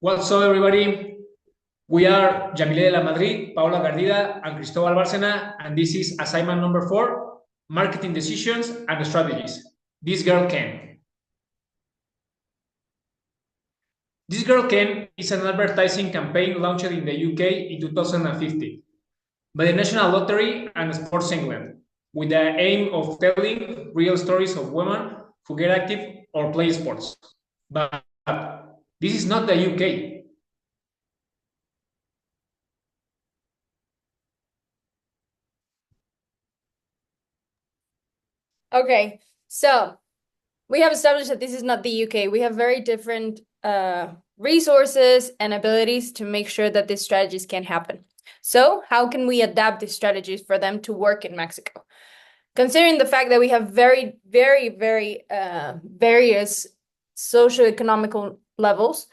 What's up, everybody? We are Jamile de la Madrid, Paula Gardida, and Cristobal Bárcena, and this is assignment number 4, Marketing Decisions and Strategies. This Girl Can. This Girl Can is an advertising campaign launched in the UK in 2015 by the National Lottery and Sports England, with the aim of telling real stories of women who get active or play sports. But this is not the UK. Okay, so we have established that this is not the UK. We have very different resources and abilities to make sure that these strategies can happen. So how can we adapt these strategies for them to work in Mexico? Considering the fact that we have very, very, very various socioeconomical levels,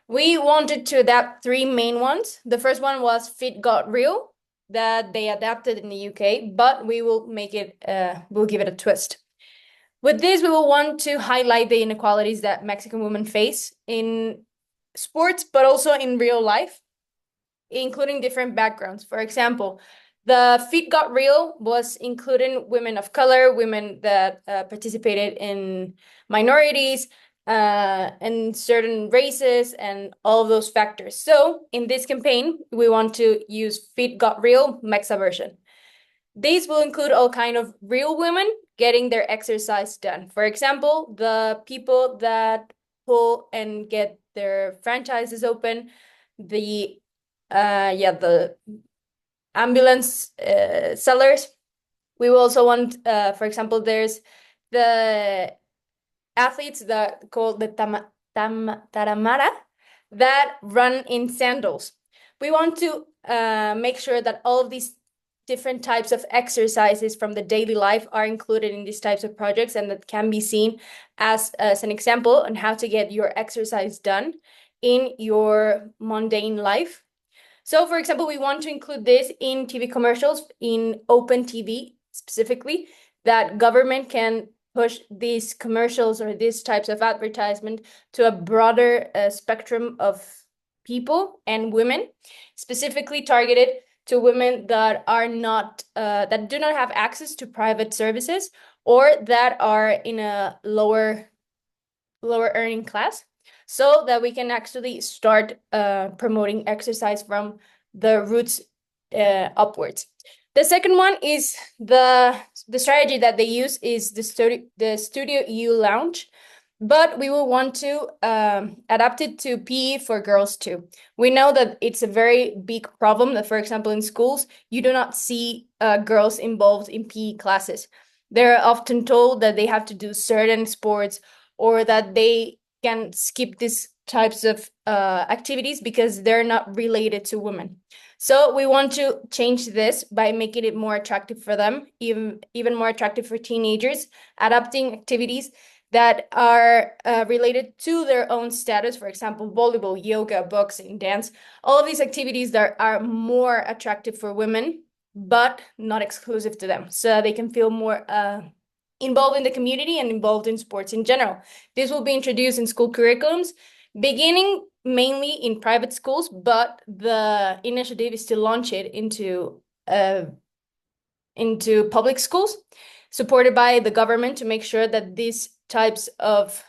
we wanted to adapt three main ones. The first one was Fit Got Real, that they adapted in the UK, but we will make it, we'll give it a twist. With this, we will want to highlight the inequalities that Mexican women face in sports, but also in real life, including different backgrounds. For example, the Fit Got Real was including women of color, women that participated in minorities, and certain races, and all of those factors. So in this campaign, we want to use Fit Got Real Mexa version. These will include all kind of real women getting their exercise done. For example, the people that pull and get their franchises open, the ambulance sellers. We will also want, for example, there's the athletes that called the Taramara that run in sandals. We want to make sure that all of these different types of exercises from the daily life are included in these types of projects, and that can be seen as an example on how to get your exercise done in your mundane life. So, for example, we want to include this in TV commercials, in open TV specifically, that government can push these commercials or these types of advertisement to a broader spectrum of people and women, specifically targeted to women that are not that do not have access to private services, or that are in a lower earning class, so that we can actually start promoting exercise from the roots upwards. The second one is the strategy that they use is the Studio EU Lounge, but we will want to adapt it to PE for girls too. We know that it's a very big problem that, for example, in schools, you do not see girls involved in PE classes. They're often told that they have to do certain sports, or that they can skip these types of activities because they're not related to women. So we want to change this by making it more attractive for them, even more attractive for teenagers, adapting activities that are related to their own status. For example, volleyball, yoga, boxing, dance, all of these activities that are more attractive for women, but not exclusive to them, so they can feel more involved in the community and involved in sports in general. This will be introduced in school curriculums, beginning mainly in private schools, but the initiative is to launch it into public schools, supported by the government, to make sure that these types of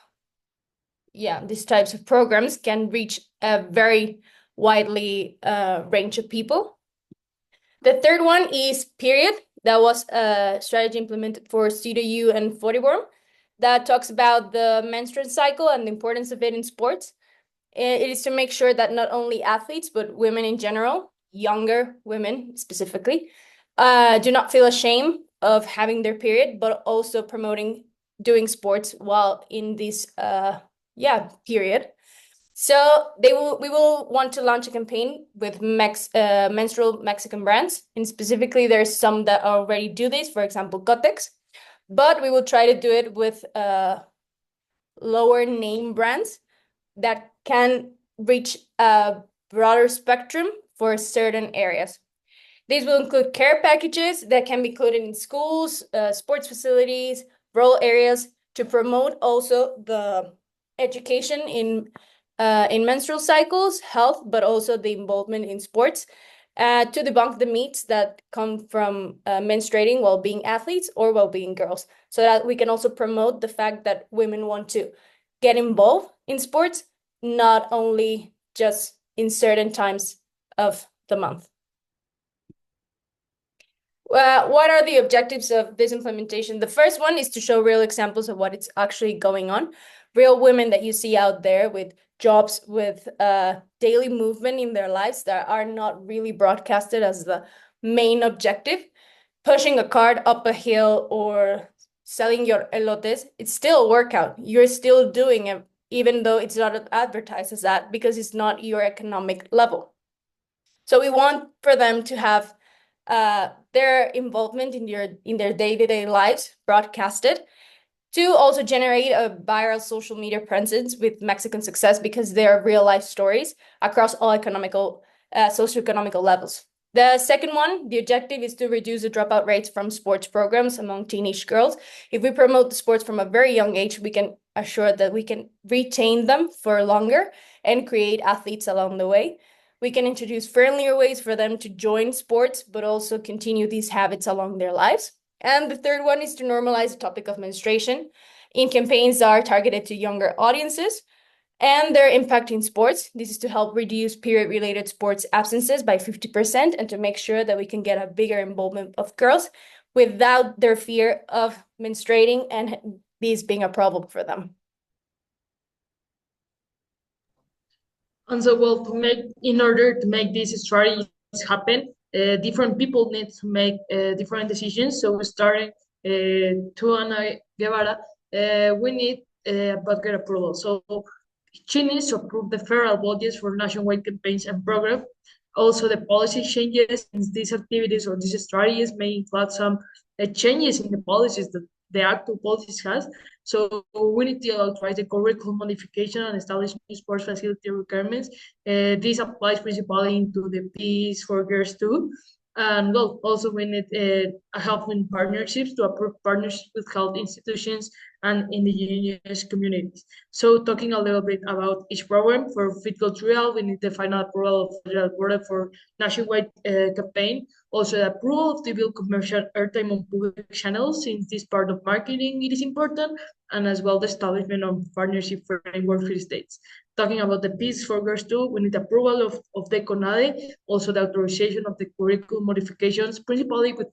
programs can reach a very widely range of people. The third one is Period. That was a strategy implemented for Studio U and Fortyworm that talks about the menstrual cycle and the importance of it in sports. It is to make sure that not only athletes, but women in general, younger women specifically, do not feel ashamed of having their period, but also promoting doing sports while in this period. So we will want to launch a campaign with menstrual Mexican brands, and specifically there's some that already do this, for example, Kotex, but we will try to do it with lower name brands that can reach a broader spectrum for certain areas. These will include care packages that can be included in schools, sports facilities, rural areas, to promote also the education in in menstrual cycles, health, but also the involvement in sports, to debunk the myths that come from menstruating while being athletes or while being girls, so that we can also promote the fact that women want to get involved in sports, not only just in certain times of the month. What are the objectives of this implementation? The first one is to show real examples of what is actually going on. Real women that you see out there with jobs, with daily movement in their lives that are not really broadcasted as the main objective. Pushing a cart up a hill or selling your elotes, it's still a workout. You're still doing it, even though it's not advertised as that, because it's not your economic level. So we want for them to have their involvement in their day-to-day lives broadcasted, to also generate a viral social media presence with Mexican success, because they are real life stories across all socioeconomical levels. The second one, the objective is to reduce the dropout rates from sports programs among teenage girls. If we promote the sports from a very young age, we can assure that we can retain them for longer and create athletes along the way. We can introduce friendlier ways for them to join sports, but also continue these habits along their lives. And the third one is to normalize the topic of menstruation in campaigns that are targeted to younger audiences and their impact in sports. This is to help reduce period-related sports absences by 50% and to make sure that we can get a bigger involvement of girls without their fear of menstruating and this being a problem for them. And so, well, in order to make these strategies happen, different people need to make different decisions. So starting to Ana Guevara, we need budget approval. So she needs to approve the federal budgets for nationwide campaigns and programs. Also, the policy changes in these activities or these strategies may include some changes in the policies that the actual policies has. So we need to authorize the curriculum modification and establish new sports facility requirements. This applies principally to the Peace for Girls too. And well, also we need help in partnerships to approve partnerships with health institutions and indigenous communities. So talking a little bit about each program, for Fit Cultural, we need the final approval of federal board for nationwide campaign. Also the approval of the bill commercial airtime on public channels, since this part of marketing it is important, and as well the establishment of partnership framework for states. Talking about the Peace for Girls too, we need approval of the CONADE, also the authorization of the curriculum modifications, principally with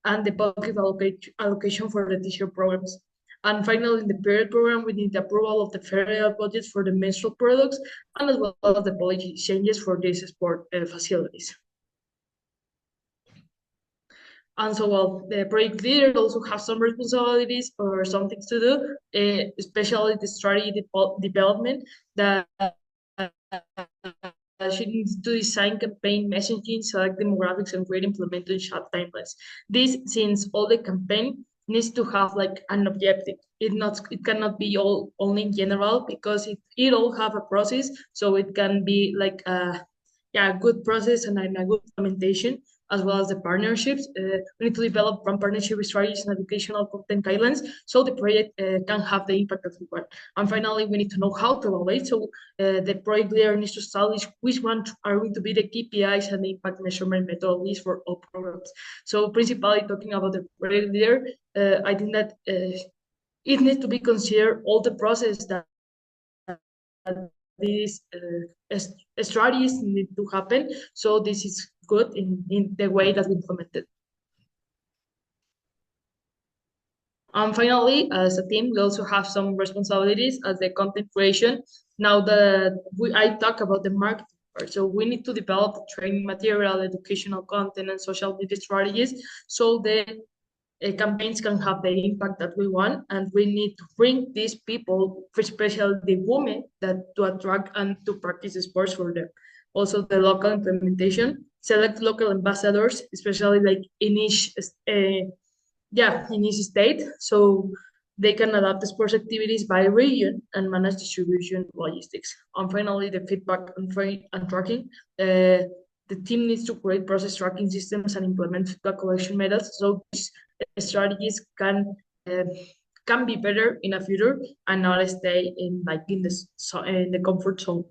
and the public allocation for the teacher programs. And finally, in the period program, we need the approval of the federal budgets for the menstrual products and as well as the policy changes for these sport facilities. And so, well, the project leader also have some responsibilities or some things to do, especially the strategy development that she needs to design campaign messaging, select demographics, and create implementation short timelines. This, since all the campaign needs to have like an objective. It cannot be all only in general, because it all have a process, so it can be like a good process and a good implementation, as well as the partnerships. We need to develop partnership strategies and educational content guidelines so the project can have the impact that we want. And finally, we need to know how to evaluate. So the project leader needs to establish which one are going to be the KPIs and the impact measurement methodologies for all programs. So principally talking about the project leader, I think that it needs to be considered all the process that these strategies need to happen. So this is good in the way that we implement it. And finally, as a team, we also have some responsibilities as the content creation. Now that I talk about the marketing part, so we need to develop training material, educational content, and social media strategies so the campaigns can have the impact that we want, and we need to bring these people, especially the women, that to attract and to practice sports for them. Also, the local implementation, select local ambassadors, especially like in each state, so they can adapt the sports activities by region and manage distribution logistics. And finally, the feedback and tracking. The team needs to create process tracking systems and implement feedback collection methods so these strategies can can be better in the future and not stay in the comfort zone.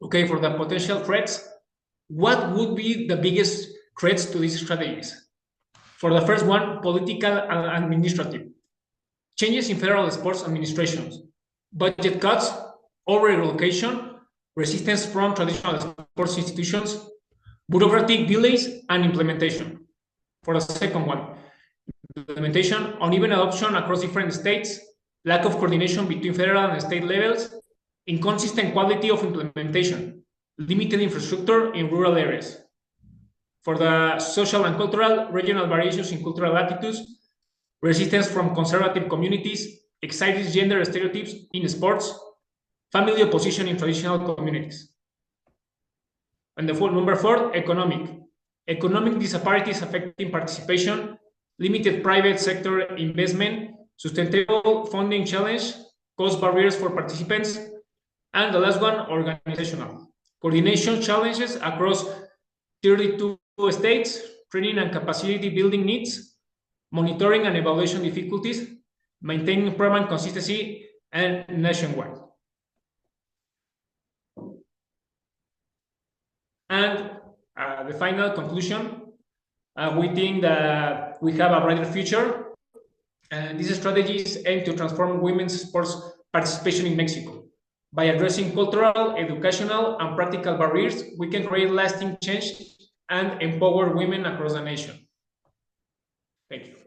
Okay, for the potential threats, what would be the biggest threats to these strategies? For the first one, political and administrative. Changes in federal sports administrations, budget cuts, over-relocation, resistance from traditional sports institutions, bureaucratic delays, and implementation. For the second one, implementation, uneven adoption across different states, lack of coordination between federal and state levels, inconsistent quality of implementation, limited infrastructure in rural areas. For the social and cultural, regional variations in cultural attitudes, resistance from conservative communities, excited gender stereotypes in sports, family opposition in traditional communities. And the number 4, economic. Economic disparities affecting participation, limited private sector investment, sustainable funding challenge, cost barriers for participants, and the last one, organizational. Coordination challenges across 32 states, training and capacity building needs, monitoring and evaluation difficulties, maintaining program consistency, and nationwide. And the final conclusion, we think that we have a brighter future. And these strategies aim to transform women's sports participation in Mexico. By addressing cultural, educational, and practical barriers, we can create lasting change and empower women across the nation. Thank you.